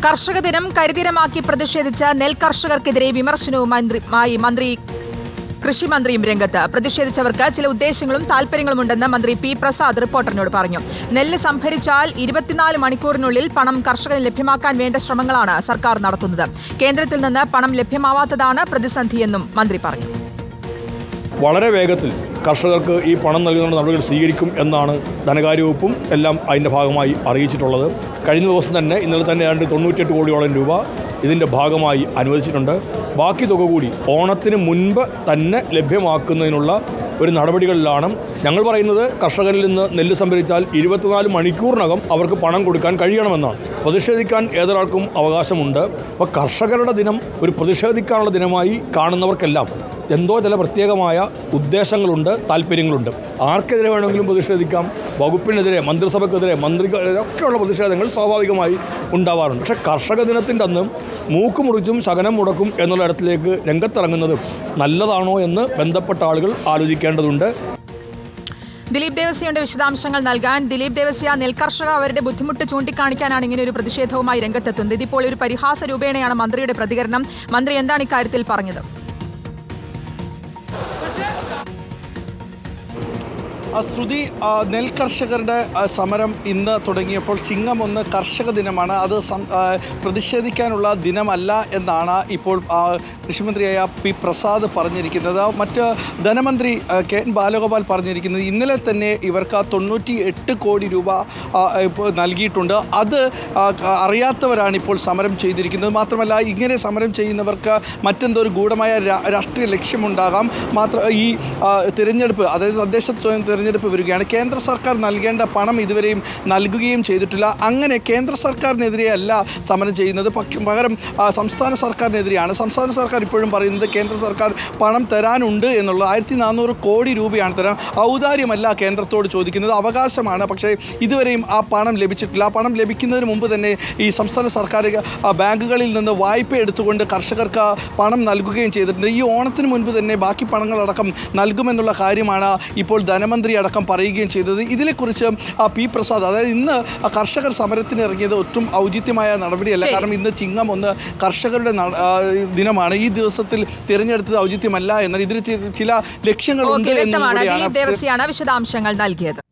കർഷക ദിനം കരിദിനമാക്കി പ്രതിഷേധിച്ച നെൽ കർഷകർക്കെതിരെ വിമർശനവുമായി കൃഷി മന്ത്രിയും രംഗത്ത്. പ്രതിഷേധിച്ചവർക്ക് ചില ഉദ്ദേശങ്ങളും താൽപര്യങ്ങളുമുണ്ടെന്ന് മന്ത്രി പി പ്രസാദ് റിപ്പോർട്ടറിനോട് പറഞ്ഞു. നെല്ല് സംഭരിച്ചാൽ 24 മണിക്കൂറിനുള്ളിൽ പണം കർഷകന് ലഭ്യമാക്കാൻ വേണ്ട ശ്രമങ്ങളാണ് സർക്കാർ നടത്തുന്നത്. കേന്ദ്രത്തിൽ നിന്ന് പണം ലഭ്യമാവാത്തതാണ് പ്രതിസന്ധിയെന്നും മന്ത്രി പറഞ്ഞു. വളരെ വേഗത്തിൽ കർഷകർക്ക് ഈ പണം നൽകുന്ന നടപടികൾ സ്വീകരിക്കും എന്നാണ് ധനകാര്യ വകുപ്പും എല്ലാം അതിൻ്റെ ഭാഗമായി അറിയിച്ചിട്ടുള്ളത്. കഴിഞ്ഞ ദിവസം തന്നെ ഇന്നലെ തന്നെ 98 കോടിയോളം രൂപ ഇതിൻ്റെ ഭാഗമായി അനുവദിച്ചിട്ടുണ്ട്. ബാക്കി തുക കൂടി ഓണത്തിന് മുൻപ് തന്നെ ലഭ്യമാക്കുന്നതിനുള്ള ഒരു നടപടികളിലാണ്. ഞങ്ങൾ പറയുന്നത് കർഷകരിൽ നിന്ന് നെല്ല് സംഭരിച്ചാൽ 24 മണിക്കൂറിനകം അവർക്ക് പണം കൊടുക്കാൻ കഴിയണമെന്നാണ്. പ്രതിഷേധിക്കാൻ ഏതൊരാൾക്കും അവകാശമുണ്ട്. അപ്പോൾ കർഷകരുടെ ദിനം ഒരു പ്രതിഷേധിക്കാനുള്ള ദിനമായി കാണുന്നവർക്കെല്ലാം എന്തോ ചില പ്രത്യേകമായ ഉദ്ദേശങ്ങളുണ്ട്, താല്പര്യങ്ങളുണ്ട്. ആർക്കെതിരെ വേണമെങ്കിലും പ്രതിഷേധിക്കാം. വകുപ്പിനെതിരെ, മന്ത്രിസഭയ്ക്കെതിരെ, മന്ത്രിക്കെതിരെയൊക്കെയുള്ള പ്രതിഷേധങ്ങൾ സ്വാഭാവികമായി ഉണ്ടാവാറുണ്ട്. പക്ഷേ കർഷക ദിനത്തിൻ്റെ അന്ന് മൂക്ക് മുറിച്ചും ശകനം മുടക്കും എന്നുള്ള ഇടത്തിലേക്ക് രംഗത്തിറങ്ങുന്നത് നല്ലതാണോ എന്ന് ബന്ധപ്പെട്ട ആളുകൾ ആലോചിക്കേണ്ടതുണ്ട്. ദിലീപ് ദേവസ്യയുടെ വിശദാംശങ്ങൾ നൽകാൻ. ദിലീപ് ദേവസ്യ, നെൽകർഷക അവരുടെ ബുദ്ധിമുട്ട് ചൂണ്ടിക്കാണിക്കാനാണ് ഇങ്ങനെ ഒരു പ്രതിഷേധവുമായി രംഗത്തെത്തുന്നത്. ഇതിപ്പോൾ ഒരു പരിഹാസ രൂപേണയാണ് മന്ത്രിയുടെ പ്രതികരണം. മന്ത്രി എന്താണ് ഇക്കാര്യത്തിൽ പറഞ്ഞത്? ശ്രുതി, നെൽകർഷകരുടെ സമരം ഇന്ന് തുടങ്ങിയപ്പോൾ ചിങ്ങം 1 കർഷക ദിനമാണ്. അത് പ്രതിഷേധിക്കാനുള്ള ദിനമല്ല എന്നാണ് ഇപ്പോൾ കൃഷിമന്ത്രിയായ പി പ്രസാദ് പറഞ്ഞിരിക്കുന്നത്. മറ്റ് ധനമന്ത്രി കെ എൻ ബാലഗോപാൽ പറഞ്ഞിരിക്കുന്നത് ഇന്നലെ തന്നെ ഇവർക്ക് 98 കോടി രൂപ നൽകിയിട്ടുണ്ട്. അത് അറിയാത്തവരാണ് ഇപ്പോൾ സമരം ചെയ്തിരിക്കുന്നത്. മാത്രമല്ല, ഇങ്ങനെ സമരം ചെയ്യുന്നവർക്ക് മറ്റെന്തോ ഒരു ഗൂഢമായ രാഷ്ട്രീയ ലക്ഷ്യമുണ്ടാകാം. ഈ തിരഞ്ഞെടുപ്പ്, അതായത് തദ്ദേശ തിരഞ്ഞെടുപ്പ് വരികയാണ്. കേന്ദ്ര സർക്കാർ നൽകേണ്ട പണം ഇതുവരെയും നൽകുകയും ചെയ്തിട്ടില്ല. അങ്ങനെ കേന്ദ്ര സർക്കാരിനെതിരെയല്ല സമരം ചെയ്യുന്നത്, പകരം സംസ്ഥാന സർക്കാരിനെതിരെയാണ്. സംസ്ഥാന സർക്കാർ ഇപ്പോഴും പറയുന്നത് കേന്ദ്ര സർക്കാർ പണം തരാനുണ്ട് എന്നുള്ളത്. 1400 കോടി രൂപയാണ് തരാൻ. ഔദാര്യമല്ല കേന്ദ്രത്തോട് ചോദിക്കുന്നത്, അവകാശമാണ്. പക്ഷേ ഇതുവരെയും ആ പണം ലഭിച്ചിട്ടില്ല. ആ പണം ലഭിക്കുന്നതിന് മുമ്പ് തന്നെ ഈ സംസ്ഥാന സർക്കാർ ബാങ്കുകളിൽ നിന്ന് വായ്പ എടുത്തുകൊണ്ട് കർഷകർക്ക് പണം നൽകുകയും ചെയ്തിട്ടുണ്ട്. ഈ ഓണത്തിന് മുൻപ് തന്നെ ബാക്കി പണങ്ങളടക്കം നൽകുമെന്നുള്ള കാര്യമാണ് ഇപ്പോൾ ധനമന്ത്രി അടക്കം പറയുകയും ചെയ്തത്. ഇതിനെക്കുറിച്ച് പി പ്രസാദ്, അതായത് ഇന്ന് കർഷകർ സമരത്തിന് ഇറങ്ങിയത് ഒട്ടും ഔചിത്യമായ നടപടിയല്ല. കാരണം ഇന്ന് ചിങ്ങം 1 കർഷകരുടെ ദിനമാണ്. ഈ ദിവസത്തിൽ തിരഞ്ഞെടുത്തത് ഔചിത്യമല്ല എന്നാൽ ഇതിന് ചില ലക്ഷ്യങ്ങളുണ്ട് ദിലീപ് ദേവസ്യാണ് വിശദാംശങ്ങൾ നൽകിയത്.